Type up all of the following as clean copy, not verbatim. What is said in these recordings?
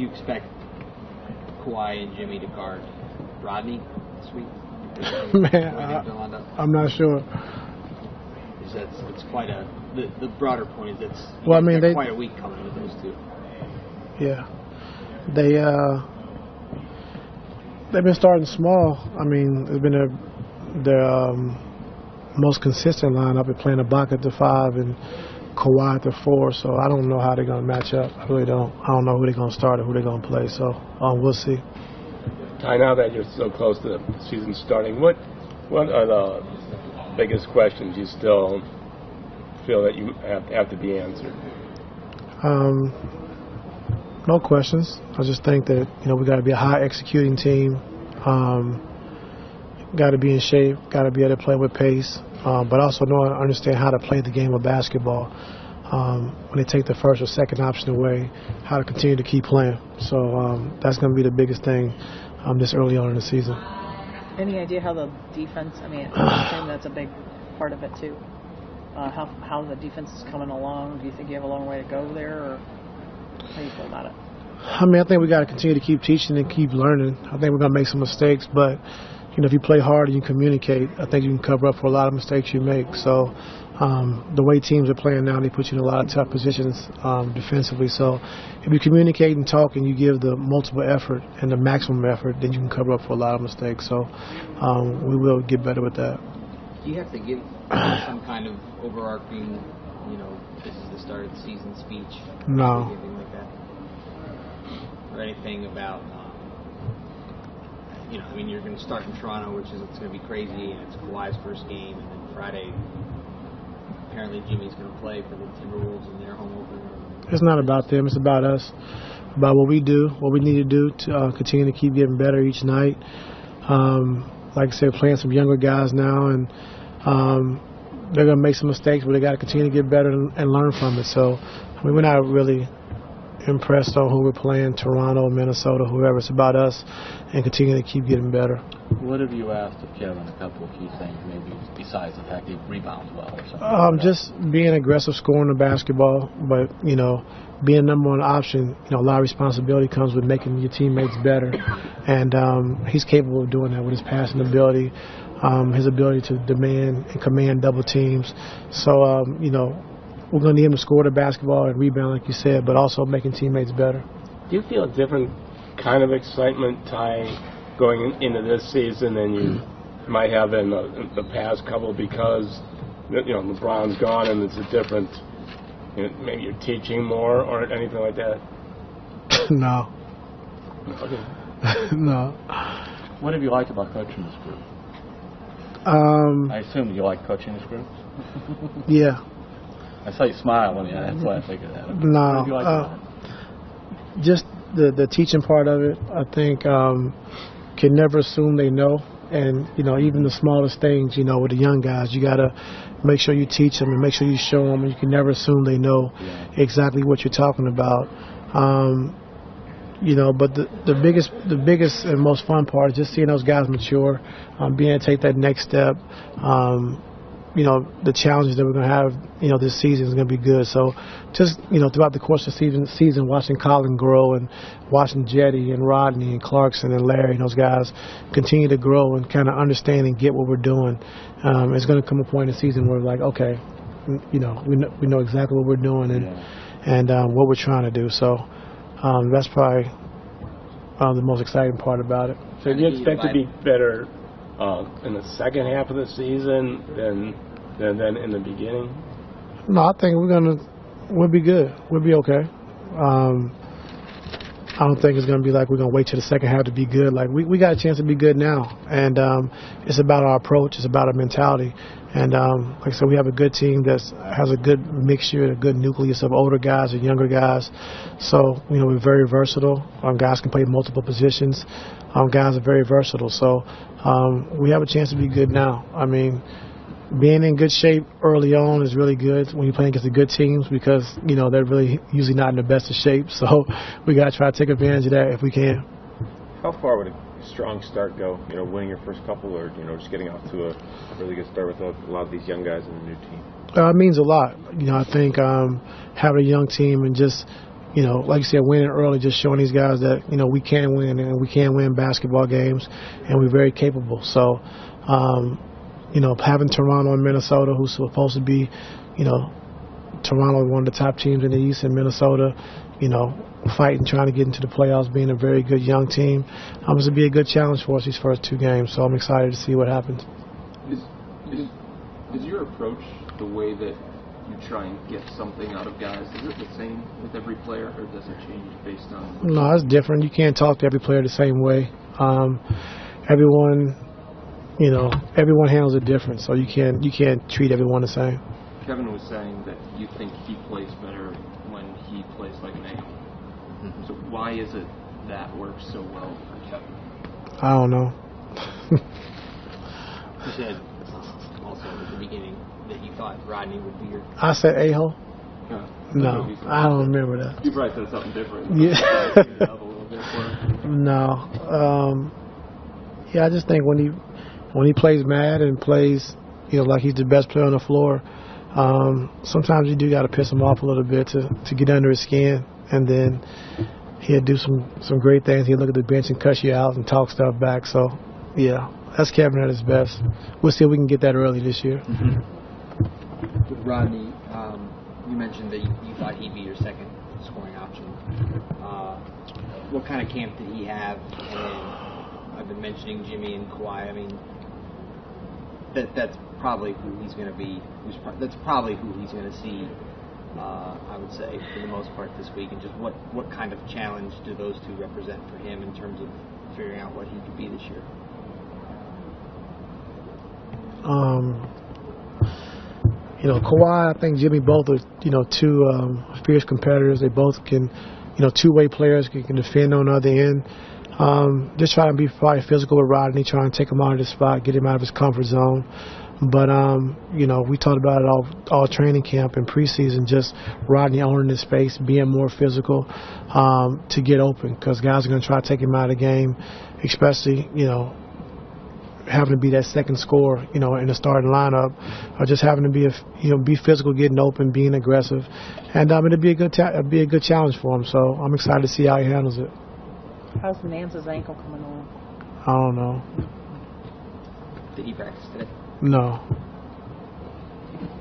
Do you expect Kawhi and Jimmy to guard Rodney this week? Man, I'm not sure. It's quite a. The broader point is it's quite a week coming with those two. Yeah, they've been starting small. I mean, it's been their most consistent lineup. They're playing Ibaka at the 5 and Kawhi at the 4. So I don't know how they're going to match up. I really don't. I don't know who they're going to start or who they're going to play. So we'll see. Ty, now that you're so close to the season starting, what are the biggest questions you still feel that you have to be answered? No questions. I just think that we got to be a high executing team. Got to be in shape. Got to be able to play with pace, but also understand how to play the game of basketball. When they take the first or second option away, how to continue to keep playing. So that's going to be the biggest thing this early on in the season. Any idea how the defense? I mean, I think that's a big part of it too. How the defense is coming along? Do you think you have a long way to go there, or how do you feel about it? I mean, I think we got to continue to keep teaching and keep learning. I think we're going to make some mistakes, but if you play hard and you communicate, I think you can cover up for a lot of mistakes you make. So the way teams are playing now, they put you in a lot of tough positions defensively. So if you communicate and talk and you give the multiple effort and the maximum effort, then you can cover up for a lot of mistakes. So we will get better with that. Do you have to give some kind of overarching, this is the start of the season speech? No. Anything like that? Or anything about, you're going to start in Toronto, it's going to be crazy, and it's Kawhi's first game, and then Friday, apparently Jimmy's going to play for the Timberwolves in their home opener. It's not about them. It's about us, about what we do, what we need to do to continue to keep getting better each night. Like I said, playing some younger guys now, and they're going to make some mistakes, but they got to continue to get better and learn from it. So, we're not really impressed on who we're playing, Toronto, Minnesota, whoever. It's about us and continue to keep getting better. What have you asked of Kevin? A couple of key things, maybe besides the fact he rebounds well or something? Just being aggressive, scoring the basketball, but being number one option. A lot of responsibility comes with making your teammates better, and he's capable of doing that with his passing ability, his ability to demand and command double teams. So we're going to need him to score the basketball and rebound, like you said, but also making teammates better. Do you feel a different kind of excitement, Ty, going into this season than you might have in the past couple because, LeBron's gone and it's a different, maybe you're teaching more or anything like that? No. Okay. No. What have you liked about coaching this group? I assume you like coaching this group? Yeah. I saw you smile when that's why I figured that. No, what did you like about it? Just the teaching part of it. I think can never assume they know, and even the smallest things. With the young guys, you gotta make sure you teach them and make sure you show them. And you can never assume they know exactly what you're talking about. But the biggest and most fun part is just seeing those guys mature, being able to take that next step. The challenges that we're going to have, this season is going to be good. So just, throughout the course of the season, watching Colin grow and watching Jetty and Rodney and Clarkson and Larry and those guys continue to grow and kind of understand and get what we're doing. It's going to come a point in the season where we're like, okay, we know exactly what we're doing and what we're trying to do. So that's probably the most exciting part about it. So do you expect to be better in the second half of the season than in the beginning? No, I think we'll be good. We'll be okay. I don't think it's going to be like we're going to wait till the second half to be good. Like we got a chance to be good now, and it's about our approach. It's about our mentality. And like I said, we have a good team that has a good mixture, a good nucleus of older guys and younger guys. So we're very versatile. Guys can play multiple positions. Guys are very versatile. So we have a chance to be good now. I mean, being in good shape early on is really good when you're playing against the good teams because, they're really usually not in the best of shape. So we got to try to take advantage of that if we can. How far would a strong start go, winning your first couple or, just getting off to a really good start with a lot of these young guys in the new team? It means a lot. I think having a young team and just like you said, winning early, just showing these guys that, we can win and we can win basketball games and we're very capable. So, having Toronto and Minnesota, who's supposed to be, Toronto, one of the top teams in the East, and Minnesota, fighting, trying to get into the playoffs, being a very good young team. It's going to be a good challenge for us these first 2 games, so I'm excited to see what happens. Is your approach the way that you try and get something out of guys? Is it the same with every player, or does it change based on? No, it's different. You can't talk to every player the same way. Everyone handles it different, so you can't treat everyone the same. Kevin was saying that you think he plays better when he plays like an ankle. Mm-hmm. So why is it that works so well for Kevin? I don't know. You said also at the beginning that you thought Rodney would be your... I said a-hole? Yeah. No, I don't remember that. You probably said something different. Yeah. No. I just think when he plays mad and plays, like he's the best player on the floor, sometimes you do got to piss him off a little bit to get under his skin, and then he'll do some great things. He'll look at the bench and cuss you out and talk stuff back. So, yeah, that's Kevin at his best. We'll see if we can get that early this year. Mm-hmm. With Rodney, you mentioned that you thought he'd be your second scoring option. What kind of camp did he have? And then I've been mentioning Jimmy and Kawhi. I mean, that's probably who he's going to be. That's probably who he's going to see, I would say, for the most part this week. And just what kind of challenge do those two represent for him in terms of figuring out what he could be this year? Kawhi, I think Jimmy, both are, two fierce competitors. They both can, two-way players can defend on the other end. Just trying to be probably physical with Rodney, trying to take him out of the spot, get him out of his comfort zone. But, we talked about it all training camp and preseason, just Rodney owning his space, being more physical to get open, because guys are going to try to take him out of the game, especially, having to be that second scorer, in the starting lineup, or just having to be physical, getting open, being aggressive, and it'll be a good challenge for him. So I'm excited to see how he handles it. How's Nance's ankle coming along? I don't know. Did he practice today? No.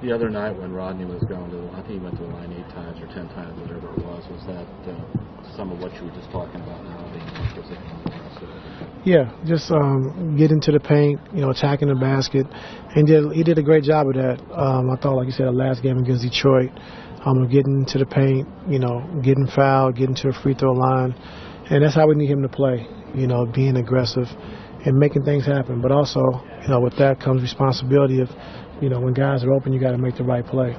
The other night when Rodney was going I think he went to the line 8 times or 10 times, whatever it was that some of what you were just talking about now, being more physical and aggressive? Yeah, just get into the paint, attacking the basket, and he did a great job of that. I thought, like you said, the last game against Detroit, getting into the paint, getting fouled, getting to the free throw line, and that's how we need him to play, being aggressive and making things happen. But also, with that comes responsibility of, when guys are open, you got to make the right play.